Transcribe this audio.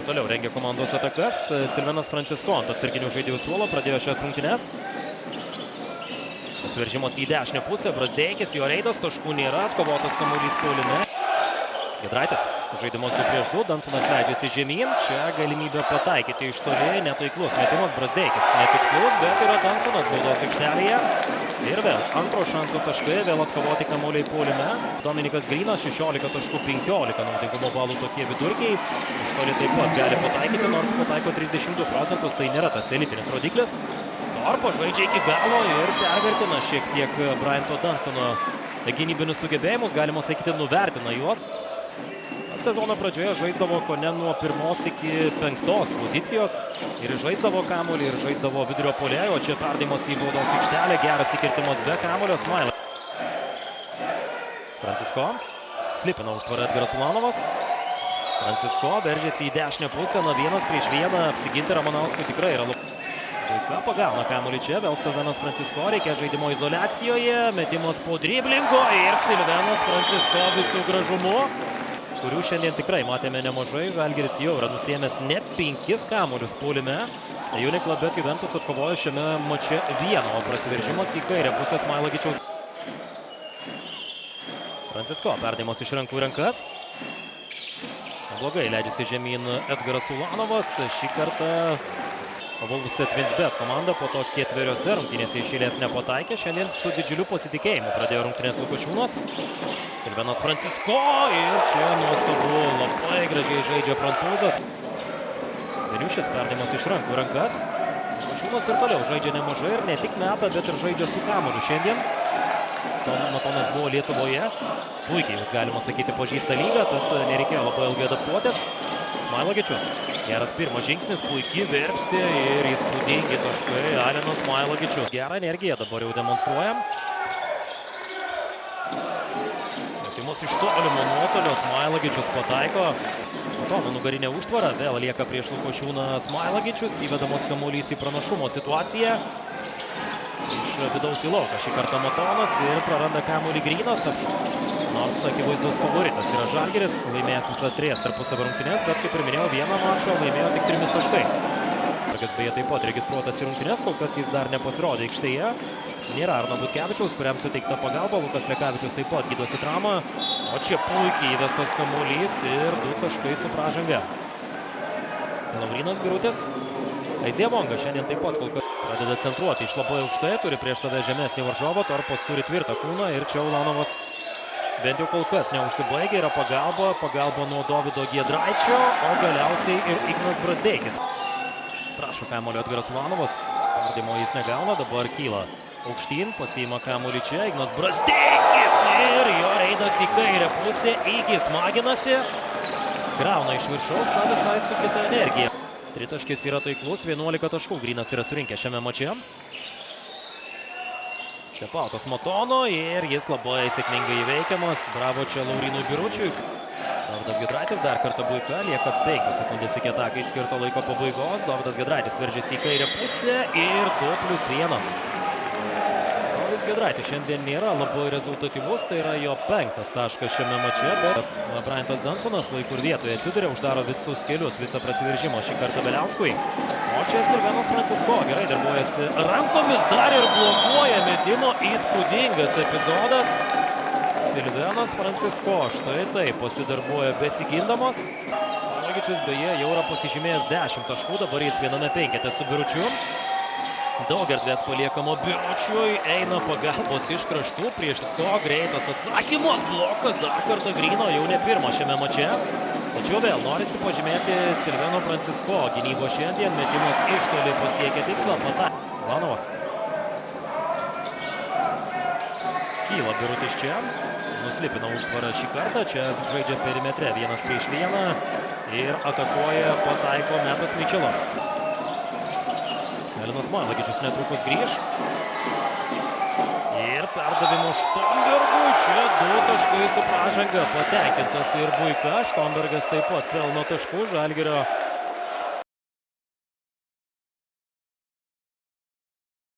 Toliau rengia komandos atakas. Silvenas Francisko ant atsarginių žaidėjų suolo pradėjo šias rungtynes. Pasiveržimas į dešinę pusę. Brazdeikis, jo reidas, taškų nėra. Atkovotas kamuolys puolime. Giedraitis. Žaidimas 2 prieš 2. Dansonas leidžiasi žemyn. Čia galimybė pataikyti iš toli. Netaiklus metimas. Brazdeikis. Netikslus, bet yra Dansonas baudos aikštelėje. Ir vėl antro šanso taškai. Vėl atkovoti kamuoliai puolime. Dominikas Grynas 16 taškų 15 naudingumo balų tokie vidurkiai. Iš toli taip pat gali pataikyti, nors pataiko 32%. Tai nėra tas elitinis rodiklis. Torpo žaidžia iki galo ir pervertina šiek tiek Bryanto Dansono gynybinius sugebėjimus. Galima sakyti, nuvertina juos. Sezono pradžioje žaisdavo kone nuo 1 iki 5 pozicijos. Ir žaisdavo kamuolį, ir žaisdavo vidurio puolėjo. Čia perdavimas į baudos aikštelę. Geras įkirtimas be kamuolio. Smaila. Francisko. Slipina užtvarą Edgaras Ulanovas. Francisko veržiasi į dešinę pusę. Na, 1 prieš 1. Apsiginti Ramanauskui tikrai yra labai. Ką pagauna kamuolį čia. Vėl Silvenas Francisko. Reikia žaidimo izoliacijoje. Metimas po driblingo. Ir Silvenas Francisko visų gražumu, kurių šiandien tikrai matėme nemažai. Žalgiris jau yra nusiėmęs net 5 kamuolius puolime. Unikla bet Juventus atkovojo šiame mače 1, o prasiveržimas į kairę pusę Smailagičiaus. Francisko perdavimas iš rankų į rankas. Blogai leidžiasi žemyn Edgaras Ulanovas. Šį kartą Wolves Twinsbet komanda po to 4 rungtynėse iš eilės nepataikė. Šiandien su didžiuliu pasitikėjimu pradėjo rungtynės Lukošiūnas. Silvenas Francisko ir čia nuostabu, labai gražiai žaidžia prancūzas. Deniušis perdavimas iš rankų rankas. Lukošiūnas ir toliau žaidžia nemažai ir ne tik meta, bet ir žaidžia su kamuoliu šiandien. Matonas buvo Lietuvoje. Puikiai jūs galima sakyti pažįsta lygą, tad nereikėjo labai ilgai adaptuotis. Smailagičius. Geras pirmas žingsnis, puikiai verpstė ir įspūdingi taškai. Alenas Smailagičius. Gerą energiją dabar jau demonstruojam. Metimus iš tolimo nuotolio. Smailagičius pataiko. Matono nugarinė užtvara. Vėl lieka prieš Lukošiūną Smailagičius. Įvedamos kamuolys į pranašumo situaciją. Iš vidaus į lauką šį kartą Matonas ir praranda kamuolį Grynas. Nors akivaizdus favoritas yra Žalgiris, laimėjęs visas 3 tarpusavio rungtynes, bet kaip ir minėjau, vieną mačą laimėjo tik 3 taškais. Tokias beje taip pat registruotas į rungtynes, kol kas jis dar nepasirodė aikštėje. Nėra Arno Butkevičiaus, kuriam suteikta pagalba, Lukas Lekavičius taip pat gydosi traumą. O čia puikiai įvestas kamuolys ir 2 taškai su pražanga. Laurynas Birutis. Aizija Vonga šiandien taip pat kol kas pradeda centruoti iš labai aukštai, turi prieš save žemesnį varžovą, Torpas turi tvirtą kūną ir čia Ulanovas bent jau kol kas neužsibaigia, yra pagalba nuo Dovydo Giedraičio, o galiausiai ir Ignas Brazdeikis. Prašo kamuolio Edgaras Ulanovas, perdimo jis negauna, dabar kyla aukštyn, pasiima kamuolį čia, Ignas Brazdeikis ir jo reidas į kairę pusę, Igis maginasi, grauna iš viršaus, na visai su kita energija. Tritaškis yra taiklus, 11 taškų Grynas yra surinkęs šiame mače. Stepautas Matono ir jis labai sėkmingai įveikiamas. Bravo čia Laurynui Biručiui. Dovydas Giedraitis dar kartą buika. Lieka 5 sekundės iki atakai skirto laiko pabaigos. Dovydas Giedraitis veržiasi į kairę pusę ir 2+1. Dovydas Giedraitis šiandien nėra labai rezultatyvus. Tai yra jo 5 taškas šiame mače. Bet Bryantas Dansonas laiku ir vietoje atsiduria, uždaro visus kelius, visą prasiveržimą šį kartą Beliauskui. O čia Silvenas Francisko gerai darbuojasi rankomis, dar ir blokuoja metimo. Įspūdingas epizodas. Silvenas Francisko štai taip pasidarbuoja besigindamas. Smailagičius beje jau yra pasižymėjęs 10 taškų, dabar jis viename 5 su Biručiu. Daug erdvės paliekamo Biručiui, eina pagalbos iš kraštų prieš Sko, greitas atsakymas, blokas dar kartą Gryno, jau ne pirmo šiame mače. Tačiau vėl norisi pažymėti Silveno Francisko gynybo šiandien, metimas iš toli pasiekė tikslą, Ulanovas. Kyla Birutis čia, nuslipina užtvarą šį kartą, čia žaidžia perimetre 1 prieš 1 ir atakuoja, pataiko Metas Mičelas. Alenas Smailagičius netrukus grįž. Ir perdavimo Štombergui. Čia 2 taškai su pražanga. Patenkintas ir buika. Štombergas taip pat pelno taškų. Žalgirio